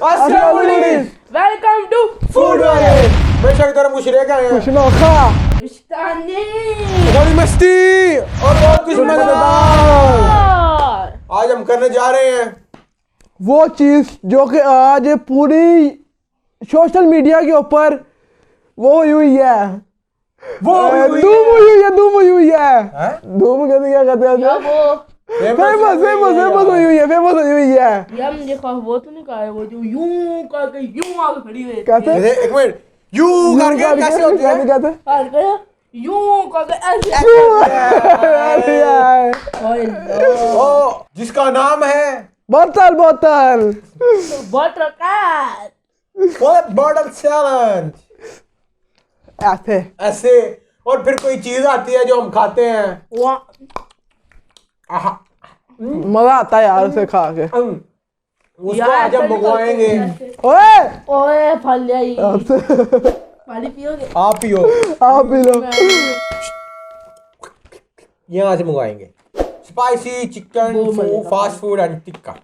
Welcome to foodwaly। बेशक तरह मुशरे का है कुछ नोखा बड़ी मस्ती और बहुत कुछ मजेदार। आज हम करने जा रहे हैं वो चीज जो कि आज पूरी सोशल मीडिया के ऊपर वो हुई है, धूम हुई है। धूम कहते क्या कहते हैं? फेमस हुई है। यार मुझे वो तो नहीं कहा है, वो जो यूं करके यूं आगे खड़ी हुई है। कैसे? एक मिनट यूं करके कैसे होती है? कहते यूं करके ऐसे ओ जिसका नाम है बोतल बटर कैट बॉटल चैलेंज। ऐसे और फिर कोई चीज आती है जो हम खाते हैं, आहा, मजा आता है यार उसे खा के। उसको आज हम मंगवाएंगे। ओए फल जाई पानी पियोगे? आप पियो, आप पी लो। यहाँ से मंगवाएंगे spicy chicken fast food and tikka.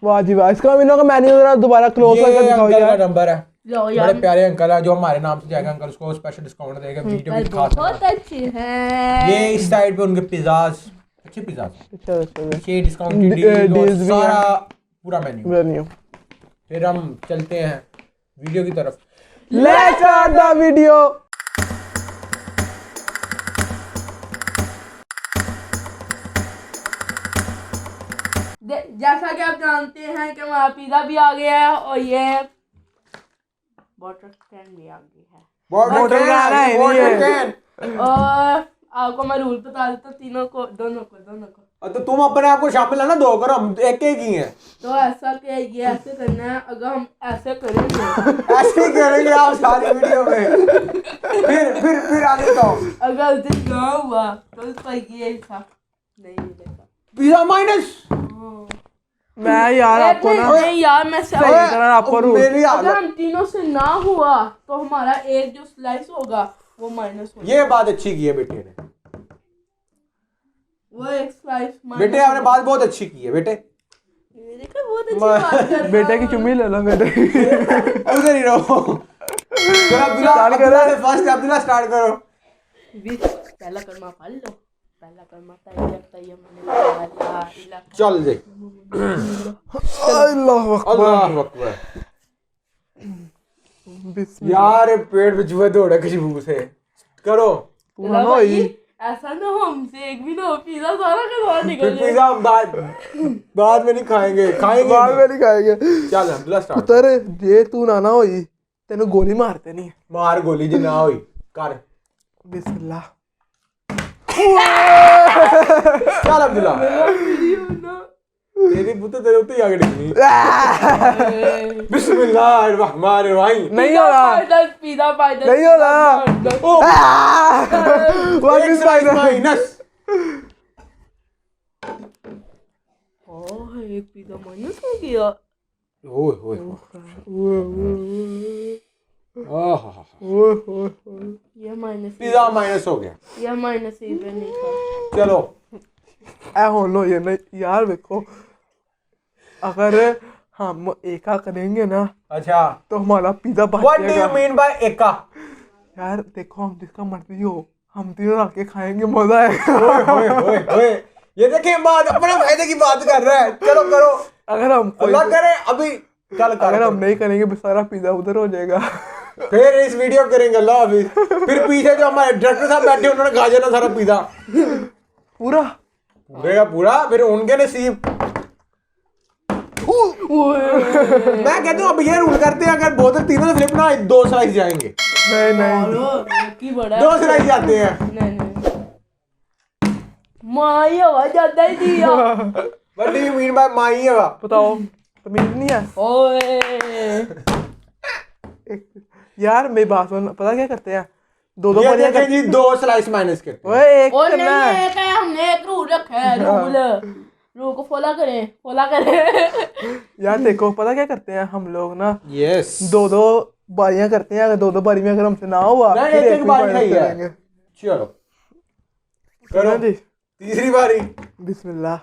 वाह जी वाह। इसका मेनू का मेन्यू जरा दोबारा क्लोज करके दिखाओ यार। नंबर है, बड़े प्यारे अंकल है जो हमारे नाम से जाएगा। अंकल उसको स्पेशल डिस्काउंट देगा वीडियो की खास। बहुत अच्छी है। ये इस साइड पे उनके पिज़्ज़ाज़, अच्छे पिज़्ज़ाज़, ये डिस्काउंट की डील, सारा पूरा मेन्यू। फिर हम चलते हैं वीडियो की तरफ। Let's start the video. जैसा कि आप जानते हैं कि हमारा पिज़्ज़ा भी आ गया है और ये वाटर कैन भी आ गया है। Water can. और आपको मैं रूल बता देता, दोनों को। तो तुम अपने आप को शामिल है ना, दो करो, हम एक ही हैं। तो ऐसा कि ये ऐसे करना है, अगर हम ऐसे करेंगे ऐसे ही करेंगे आप सारी वीडियो में। फिर आगे तो अगर उस दिन ना हुआ तो उसका ये हिस्सा नहीं मिलेगा। Pizza minus. मैं यार आपको ना नहीं यार मैं आपको मेरी अगर हम तीनों से ना हुआ तो हमारा एक जो स्लाइस होगा वो माइनस होगा। ये बात अच्छी की है बेटे ने, वो एक स्लाइस बेटे आपने बात बहुत अच्छी की है बेटे। देखो बहुत अच्छी बात कर रहा है। बेटे की चुम्मी ले लो बेटे। उधर ही रहो। अब्दुल्ला से फर्स्ट, अब्दुल्ला स्टार्ट करो। पहला कलमा पढ़ लो। पहला कलमा मैंने चल दे। अल्लाह अकबर। यार पेट में जुए दौड़े खुशबू से। करो ऐसा ना हो हमसे एक भी ना हो, पिज़्ज़ा सारा का सारा निकल जाए। पिज़्ज़ा बाद में नहीं खाएंगे बाद में नहीं खाएंगे। चल अब्दुल्ला स्टार्ट। पुत्र जे तू ना होई तेनु गोली मारते नहीं। मार गोली जी ना होई कर। बिस्मिल्लाह। चल अब्दुल्ला तेरी पुत्र तेरे ऊपर ही आगे डिगनी। बिस्मिल्लाहिर्रहमानिर्रहीम। नहीं हो रहा, पिज़्ज़ा पाइदल नहीं हो रहा। माइनस। ओह एक पिज़्ज़ा माइनस हो गया। ओए ये माइनस, पिज़्ज़ा माइनस हो गया। ये माइनस इवन नहीं था। चलो ऐ हो लो ये नहीं यार। देखो अगर हम एका करेंगे ना, अच्छा तो हमारा पिज़्ज़ा बच व्हाट डू यू जाएगा। मीन बाय एका? यार देखो हम जिसका मर्जी हो हम तीनों रख के खाएंगे, मजा आएगा। ओए ये देखिए बात अपने फायदे की बात कर रहा है। चलो करो। अगर हम अल्लाह करे अभी चल कर। अगर हम नहीं करेंगे सारा पिज़्ज़ा उधर हो जाएगा। फिर इस वीडियो करेंगे अल्लाह हाफिज़। फिर पीछे जो हमारे डायरेक्टर साहब बैठे उन्होंने खा जाना सारा पिज़्ज़ा पूरा पूरा। फिर उनके नसीब। मैं कहता हूँ अब ये रूल करते हैं, अगर बोतल तीनों से फ्लिप ना 2 स्लाइस जाएंगे। नहीं बड़ा 2 स्लाइस जाते हैं। नहीं माई आवाज आता ही दिया। What do you mean by माई है? बताओ तमीज नहीं है। ओए यार मेरी बात सुन, पता क्या करते हैं? दो ये देखें जी 2 स्लाइस माइनस करते हैं। ओए एक और करना है। नहीं एक है, हमने एक रूल रखा है। रूल को फॉलो करें। यार देखो पता क्या करते हैं हम लोग ना, यस 2 बारियां करते हैं। अगर 2 बारी में अगर हमसे ना हुआ नहीं, फिर एक बारी बारी है। करेंगे। चलो करो जी। तीसरी बारी। बिस्मिल्लाह।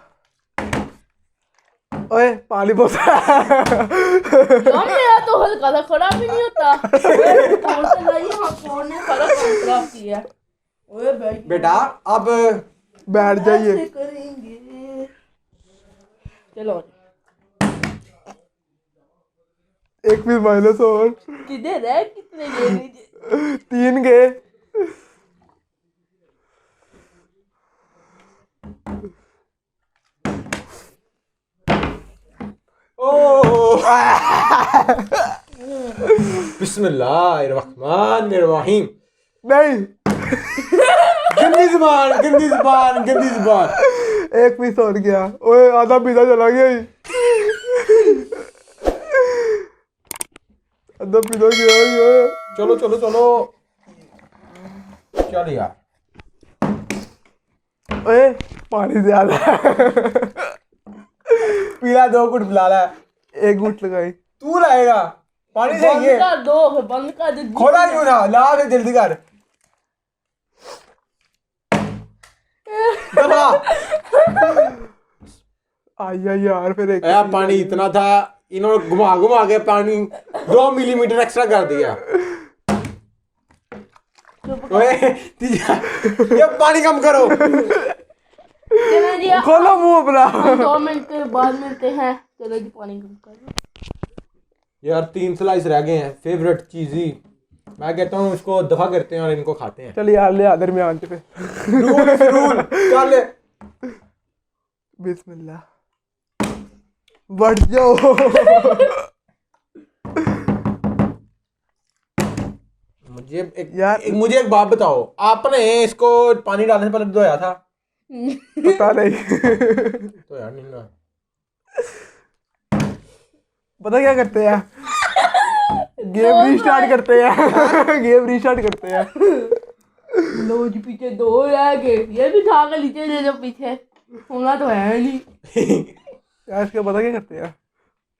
ओए पानी पोसा यार मेरा तो हल्का सा खराब भी नहीं होता। ओए फोन से नहीं, हाँ फोन ने सारा काम खराब किया। ओए बेटा अब बैठ जाइए। ऐसे करेंगे। चलो एक भी माइनस और किधर है, कितने गए नीचे? 3 गए। बिस्मिल्लाहिर्रहमानिर्रहीम। नहीं गंदी जुबान, गंदी जुबान, गंदी जुबान। एक पीस और गया। ओए आधा पिज्जा चला गया ही। आधा पिज्जा गया ही। चलो चलो चलो चल यार। ओए पानी ज्यादा पीला 2 घुट पिला ला। 1 घुट लगाई। तू लाएगा पानी बंद चाहिए। कर दो, बंद कर दो। खोला क्यों ना, ला के जल्दी कर। दबा। आया यार फिर एक यार पानी इतना था, इन्होंने घुमा घुमा के पानी 2 मिलीमीटर एक्स्ट्रा कर दिया। ओए ये पानी कम करो। चलो जी, खोलो मुंह अपना। हम 2 मिनट के बाद मिलते हैं। चलो जी पानी कम करो। यार 3 स्लाइस रह गए हैं, फेवरेट चीज ही। मैं कहता हूँ इसको दफा करते हैं और इनको खाते हैं। चल यार ले आ दरमियान पे। रूल चल ले। बिस्मिल्लाह बढ़ जाओ। मुझे एक बात बताओ, आपने इसको पानी डालने से पहले धोया था? पता नहीं। तो यार नहीं ना। पता क्या करते हैं, गेम रीस्टार्ट करते हैं। गेम रीस्टार्ट करते हैं। लो जी पीछे 2 रह गए। ये भी खा के नीचे ले जाओ, पीछे होना तो है नहीं। यार इसके पता क्या करते हैं,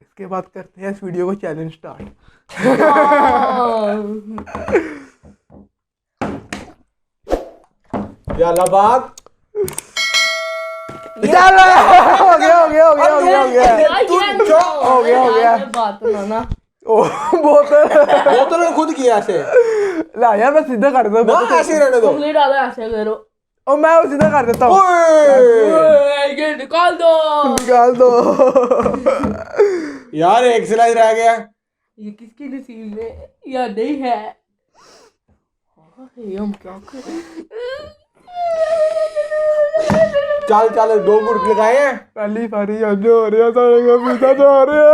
इसके बाद करते हैं इस वीडियो को चैलेंज स्टार्ट। याला बात चल हो गया हो गया हो गया हो गया हो गया हो गया बात ना ना। ओ बोतल बोतल खुद किया ऐसे। ला यार मैं सीधा कर देता ना हूँ। ऐसे रहने दो। उंगली डालो, ऐसे करो। ओ मैं वो सीधा कर देता हूँ। ओए ये निकाल दो। निकाल दो। यार 1 स्लाइस रह गया। ये किसके नसीब में या नहीं है? हम क्या करें? चल चल 2 घुट लगाए हैं। पहली बारी आज हो रहा सारे का पिज्जा तो आ रहा।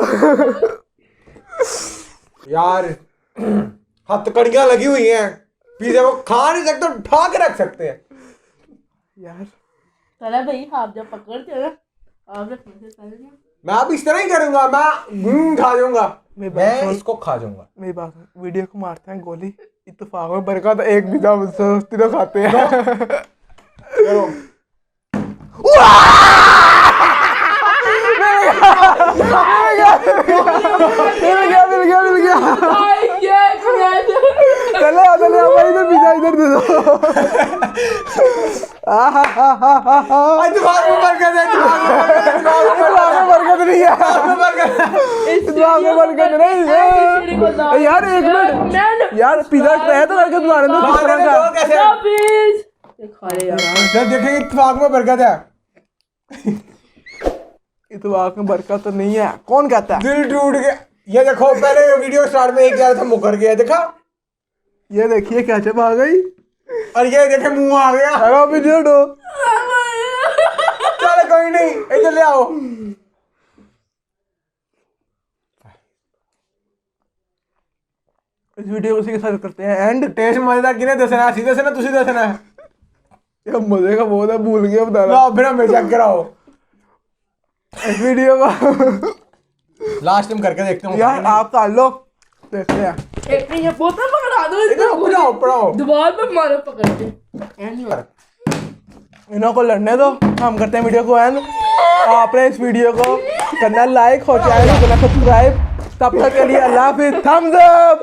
यार हथकड़ियां लगी हुई हैं, पिज्जा को खा नहीं सकते, उठा के रख सकते हैं यार। चला भाई आप जब पकड़ते हो ना, आप रखने से पहले ना। मैं अब इस तरह ही करूंगा। मैं खा जाऊंगा, मैं इसको खा जाऊंगा। मेरी बात सुन, वीडियो को मारते हैं गोली, इत्तेफाक में बरकत। एक पिज्जा मुझसे तीनों खाते हैं। चलो मिल गया। चले भाई तो पिज्जा इधर दे दो। दिमाग में बरकत है, दिमाग में बरकत नहीं है। दिमाग में बरकत नहीं। यार 1 मिनट यार, पिज्जा है तो बरकत मारने दो। किस तरह का खा ले यार। जब देखेंगे दिमाग में बरकत है। इत्तेफाक में बरकत तो नहीं है, कौन कहता है? दिल टूट गया। ये देखो पहले वीडियो स्टार्ट में एक कह रहा था मुकर गया, देखा? ये देखिए कैचअप आ गई और ये देखे मुंह आ गया। हेलो वीडियो दो। चल कोई नहीं, इधर ले आओ। इस वीडियो को उसी के साथ करते हैं एंड। टेस्ट मजेदार किने दसना, सीधे दसना, तुसी दसना। ये मजे का बहुत है, भूल गया बताना। लो फिर हमें चेक कराओ इस वीडियो को लास्ट टाइम करके देखते हैं यार। आप कर लो, देखते हैं। एक ये बोतल पकड़ा दो, इधर पड़ाओ दीवार पे मारो पकड़ के। इन्हों को लड़ने दो, हम करते हैं वीडियो को एंड। आपने इस वीडियो को करना लाइक और चैनल को करना सब्सक्राइब। तब तक के लिए अल्लाह हाफिज़। Thumbs up.